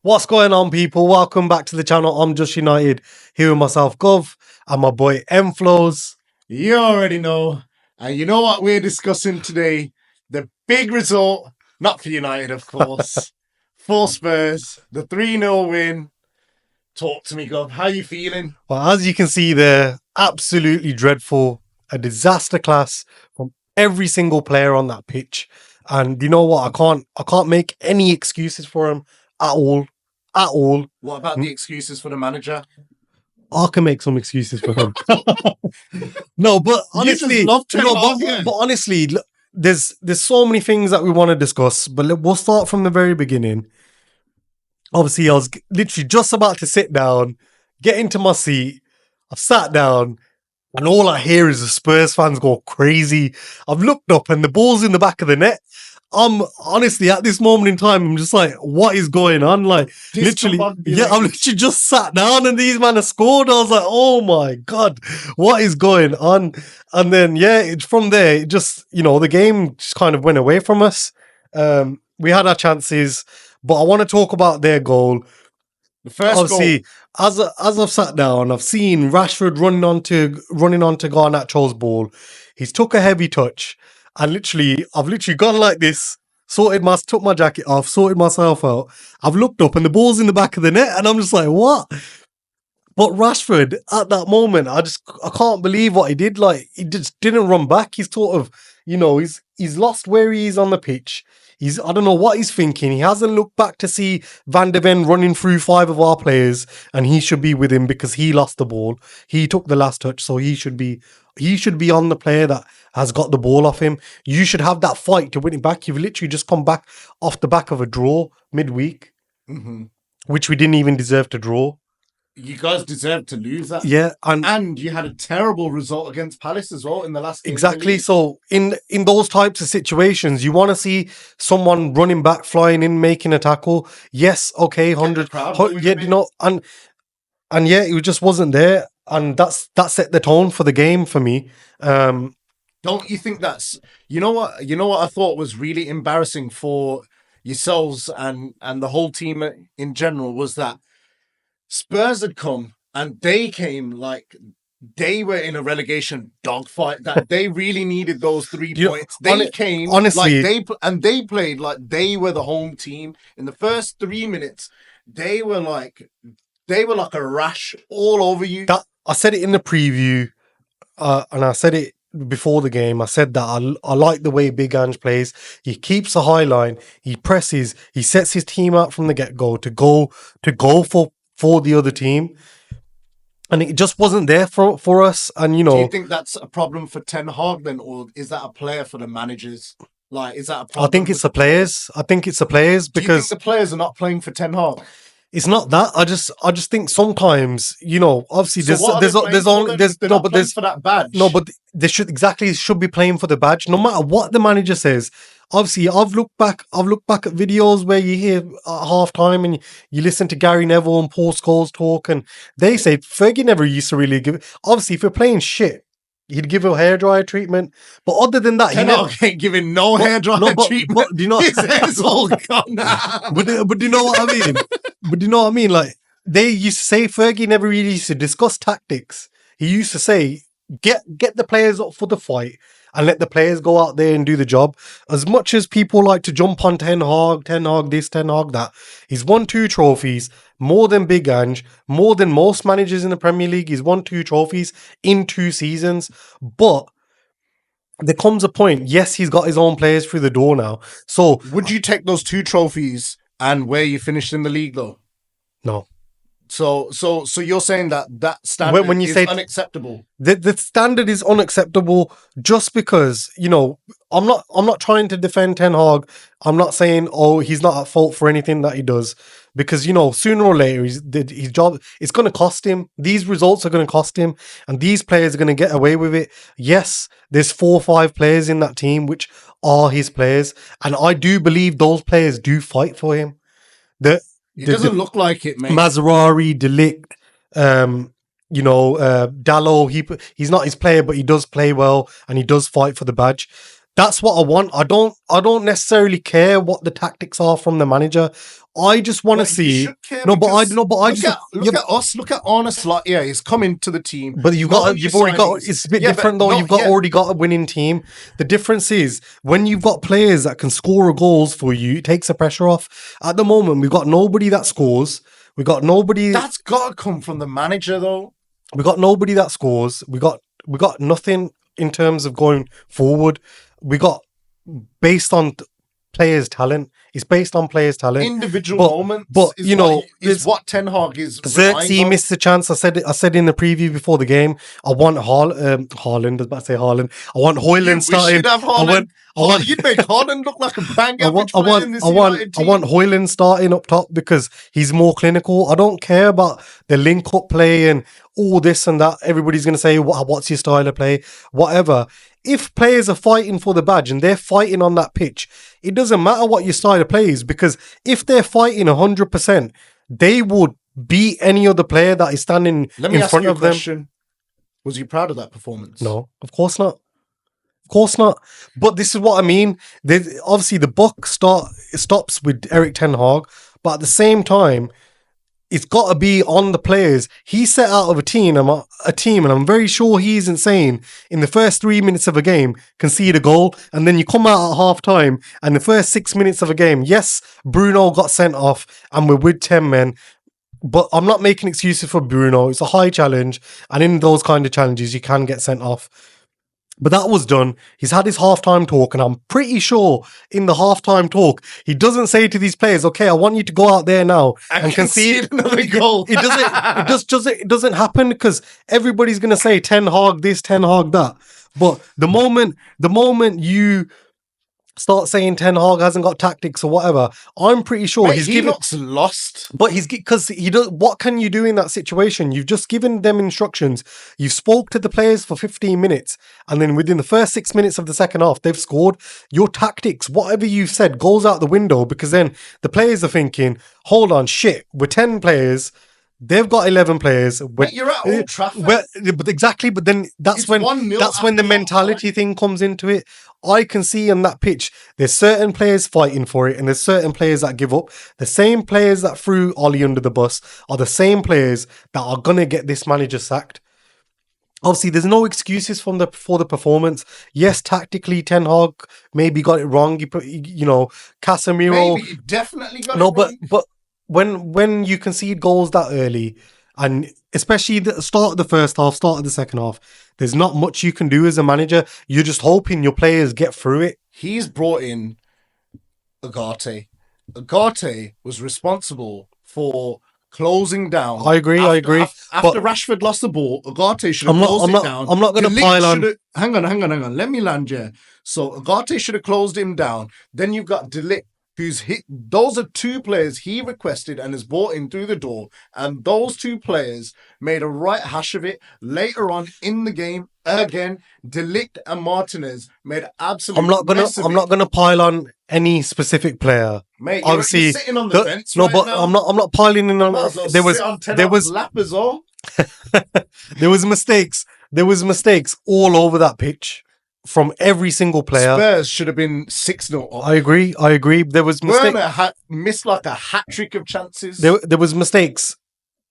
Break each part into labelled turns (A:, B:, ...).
A: What's going on, people? Welcome back to the channel. I'm Just United, here with myself, Gov, and my boy M-Flows.
B: You already know. And you know what we're discussing today? The big result, not for United, of course, for Spurs, the 3-0 win. Talk to me, Gov. How you feeling?
A: Well, as you can see there, absolutely dreadful. A disaster class from every single player on that pitch. And you know what? I can't make any excuses for him at all. At all.
B: What about the excuses for the manager?
A: I can make some excuses for him. No, but honestly, but honestly, there's so many things that we want to discuss. But we'll start from the very beginning. Obviously, I was literally just about to sit down, get into my seat. I've sat down, and all I hear is the Spurs fans go crazy. I've looked up, and the ball's in the back of the net. I'm honestly at this moment in time, I'm just like, what is going on? Like, literally, I've literally just sat down and these men have scored. I was like, oh my God, what is going on? And then, from there, it just, the game just kind of went away from us. We had our chances, but I want to talk about their goal.
B: The first
A: obviously, goal. As I've sat down, I've seen Rashford running onto Garnacho's ball. He's took a heavy touch. And I've literally gone like this, took my jacket off, sorted myself out. I've looked up and the ball's in the back of the net and I'm just like, what? But Rashford, at that moment, I can't believe what he did. Like, he just didn't run back. He's sort of, he's lost where he is on the pitch. I don't know what he's thinking. He hasn't looked back to see Van de Ven running through 5 of our players and he should be with him because he lost the ball. He took the last touch, so he should be on the player that has got the ball off him. You should have that fight to win it back. You've literally just come back off the back of a draw midweek, which we didn't even deserve to draw.
B: You guys deserve to lose that.
A: Yeah.
B: And you had a terrible result against Palace as well in the last game.
A: Exactly. So in those types of situations, you want to see someone running back, flying in, making a tackle. Yes, okay, 100. It just wasn't there. And that set the tone for the game for me.
B: Don't you think that's, you know what I thought was really embarrassing for yourselves and the whole team in general was that Spurs had come and they came like they were in a relegation dogfight, that they really needed those 3 points. They came honestly, like they played like they were the home team. In the first 3 minutes, they were like a rash all over you.
A: I said it in the preview, and I said it before the game. I said that I like the way Big Ange plays. He keeps a high line. He presses. He sets his team out from the get-go to go for the other team. And it just wasn't there for us. And,
B: Do you think that's a problem for Ten Hag then? Or is that a player for the managers? Like, is that a problem?
A: I think it's the players. Because...
B: Do you think the players are not playing for Ten Hag?
A: It's not that. I just think sometimes, obviously there's for
B: that badge.
A: No, but they should be playing for the badge, no matter what the manager says. Obviously, I've looked back at videos where you hear at half time and you listen to Gary Neville and Paul Scholes talk, and they say Fergie never used to really give. Obviously, if you're playing shit, he'd give a hairdryer treatment, but other than that,
B: he ain't giving no hairdryer treatment.
A: But do you know?
B: His hair's all gone now.
A: But do you know what I mean? But do you know what I mean? Like, they used to say Fergie never really used to discuss tactics. He used to say, get the players up for the fight and let the players go out there and do the job. As much as people like to jump on Ten Hag this, Ten Hag that, he's won 2 trophies, more than Big Ange, more than most managers in the Premier League. He's won 2 trophies in 2 seasons. But there comes a point, yes, he's got his own players through the door now. So
B: would you take those 2 trophies and where you finished in the league though?
A: No.
B: So you're saying that standard
A: when you
B: is unacceptable?
A: The standard is unacceptable just because, I'm not trying to defend Ten Hag. I'm not saying, he's not at fault for anything that he does. Because, sooner or later, his job, it's going to cost him. These results are going to cost him. And these players are going to get away with it. Yes, there's 4 or 5 players in that team which are his players. And I do believe those players do fight for him.
B: It doesn't look like it, mate.
A: Mazraoui, De Ligt, Dalot, he's not his player, but he does play well and he does fight for the badge. That's what I want. I don't necessarily care what the tactics are from the manager. I just want to
B: But you
A: see.
B: should care
A: No, but I
B: because
A: no, but I
B: look
A: just
B: at look at us. Look at Arne Slot. Yeah, he's coming to the team.
A: But you've
B: Know
A: got,
B: your
A: you've already got.
B: signings.
A: It's a bit
B: Yeah,
A: different
B: but
A: though.
B: not
A: You've got
B: yet.
A: already got a winning team. The difference is when you've got players that can score goals for you, it takes the pressure off. At the moment, we've got nobody that scores. We got nobody.
B: That's got to come from the manager, though.
A: We got nobody that scores. We got nothing in terms of going forward. We got based on players' talent. It's based on players' talent.
B: Individual moments,
A: but
B: is
A: you know,
B: is what Ten Hag is.
A: Xerxes
B: relying on.
A: missed the chance. I said in the preview before the game. I want Haaland. I was about to say Haaland. I want Højlund starting.
B: Should have Haaland. You'd make Haaland look like a bang average player in this United team.
A: I want Højlund starting up top because he's more clinical. I don't care about the link up play and all this and that. Everybody's going to say, what's your style of play? Whatever. If players are fighting for the badge and they're fighting on that pitch, it doesn't matter what your style of play is, because if they're fighting 100%, they would beat any other player that is standing
B: Let me
A: in
B: ask
A: front
B: you a
A: of them.
B: question. Was you proud of that performance?
A: No, of course not. Of course not. But this is what I mean. Obviously, the buck stops with Erik ten Hag, but at the same time, it's got to be on the players. He set out of a team, and I'm very sure he isn't saying in the first 3 minutes of a game, concede a goal, and then you come out at half time, and the first 6 minutes of a game, yes, Bruno got sent off, and we're with 10 men, but I'm not making excuses for Bruno. It's a high challenge, and in those kind of challenges, you can get sent off. But that was done. He's had his halftime talk, and I'm pretty sure in the halftime talk, he doesn't say to these players, "Okay, I want you to go out there now and concede
B: another goal."
A: It doesn't happen because everybody's gonna say Ten Hag this, Ten Hag that. But the moment you start saying Ten Hag hasn't got tactics or whatever, I'm pretty sure
B: Mate, he looks lost.
A: But because he does. What can you do in that situation? You've just given them instructions. You've spoke to the players for 15 minutes, and then within the first 6 minutes of the second half, they've scored. Your tactics, whatever you've said, goes out the window, because then the players are thinking, "Hold on, shit, we're 10 players." They've got 11 players.
B: Mate, you're at Old Trafford.
A: But exactly. But then that's when the mentality thing comes into it. I can see on that pitch, there's certain players fighting for it, and there's certain players that give up. The same players that threw Ollie under the bus are the same players that are gonna get this manager sacked. Obviously, there's no excuses for the performance. Yes, tactically, Ten Hag maybe got it wrong. Casemiro
B: Maybe definitely got it wrong.
A: but when you concede goals that early, and especially the start of the first half, start of the second half, there's not much you can do as a manager. You're just hoping your players get through it.
B: He's brought in Agate. Agate was responsible for closing down.
A: I agree.
B: After Rashford lost the ball, Agate should have closed it down.
A: I'm not going to pile on.
B: Hang on. Let me land here. So Agate should have closed him down. Then you've got De Ligt, who's hit. Those are two players he requested and has brought in through the door, and those two players made a right hash of it later on in the game. Again, De Ligt and Martinez made absolute.
A: I'm not gonna pile on any specific player.
B: Mate,
A: obviously,
B: you're sitting on the fence.
A: No,
B: right
A: but
B: now.
A: I'm not piling in on. There was
B: lap as well.
A: there was mistakes all over that pitch from every single player.
B: Spurs should have been 6-0 up.
A: I agree. There was mistakes.
B: Werner missed like a hat trick of chances.
A: There was mistakes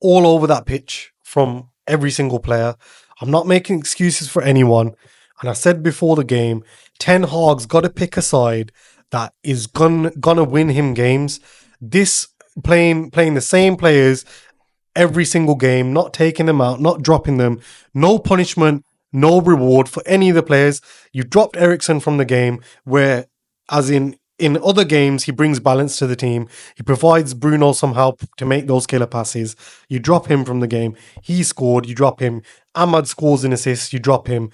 A: all over that pitch from every single player. I'm not making excuses for anyone. And I said before the game, Ten Hag's got to pick a side that is gonna win him games. This playing the same players every single game, not taking them out, not dropping them, no punishment, no reward for any of the players. You dropped Eriksen from the game, where, as in other games, he brings balance to the team. He provides Bruno some help to make those killer passes. You drop him from the game. He scored, you drop him. Ahmad scores an assist, you drop him.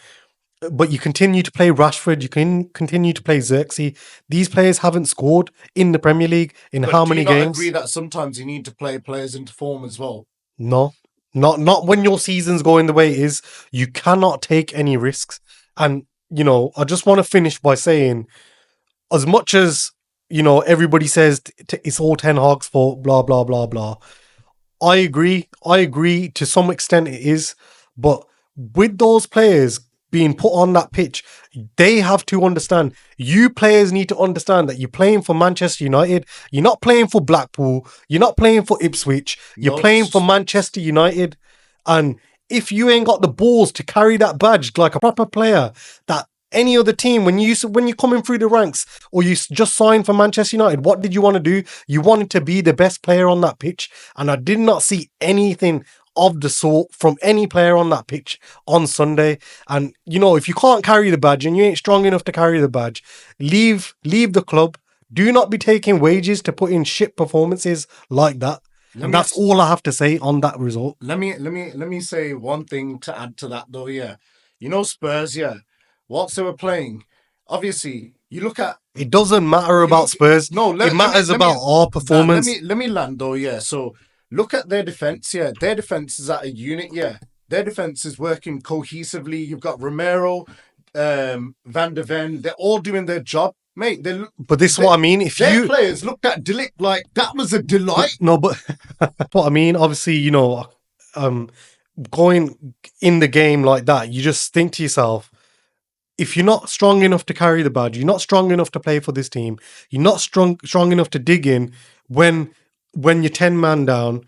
A: But you continue to play Rashford, you can continue to play Xerxes. These players haven't scored in the Premier League in how many games?
B: Do you not agree that sometimes you need to play players into form as well?
A: No. Not when your season's going the way it is. You cannot take any risks. And, I just want to finish by saying, as much as, everybody says it's all Ten Hag's fault, blah, blah, blah, blah. I agree to some extent it is. But with those players being put on that pitch, they have to understand. You players need to understand that you're playing for Manchester United. You're not playing for Blackpool. You're not playing for Ipswich. You're playing for Manchester United. And if you ain't got the balls to carry that badge like a proper player, that any other team, when you're coming through the ranks or you just signed for Manchester United, what did you want to do? You wanted to be the best player on that pitch, and I did not see anything of the sort from any player on that pitch on Sunday. And if you can't carry the badge and you ain't strong enough to carry the badge, leave the club. Do not be taking wages to put in shit performances like that. And that's all I have to say on that result.
B: Let me say one thing to add to that though. Yeah, Spurs. Yeah, whilst they were playing, obviously you look at.
A: It doesn't matter about Spurs.
B: No,
A: it matters about our performance.
B: Let me land though. Yeah, so look at their defense. Yeah, their defense is at a unit. Yeah, their defense is working cohesively. You've got Romero, Van der Ven. They're all doing their job. Mate,
A: but this is what I mean. If
B: their players looked at De Ligt like that was a delight.
A: No, but what I mean, obviously, going in the game like that, you just think to yourself, if you're not strong enough to carry the badge, you're not strong enough to play for this team, you're not strong enough to dig in when you're 10 man down.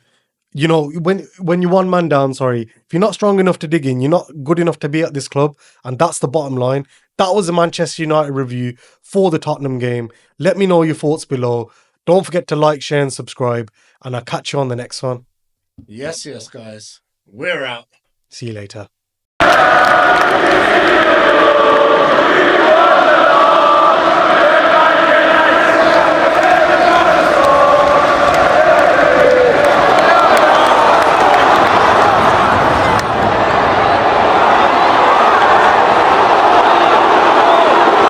A: When you're 1 man down, if you're not strong enough to dig in, you're not good enough to be at this club. And that's the bottom line. That was the Manchester United review for the Tottenham game. Let me know your thoughts below. Don't forget to like, share, and subscribe. And I'll catch you on the next one.
B: Yes, guys. We're out.
A: See you later.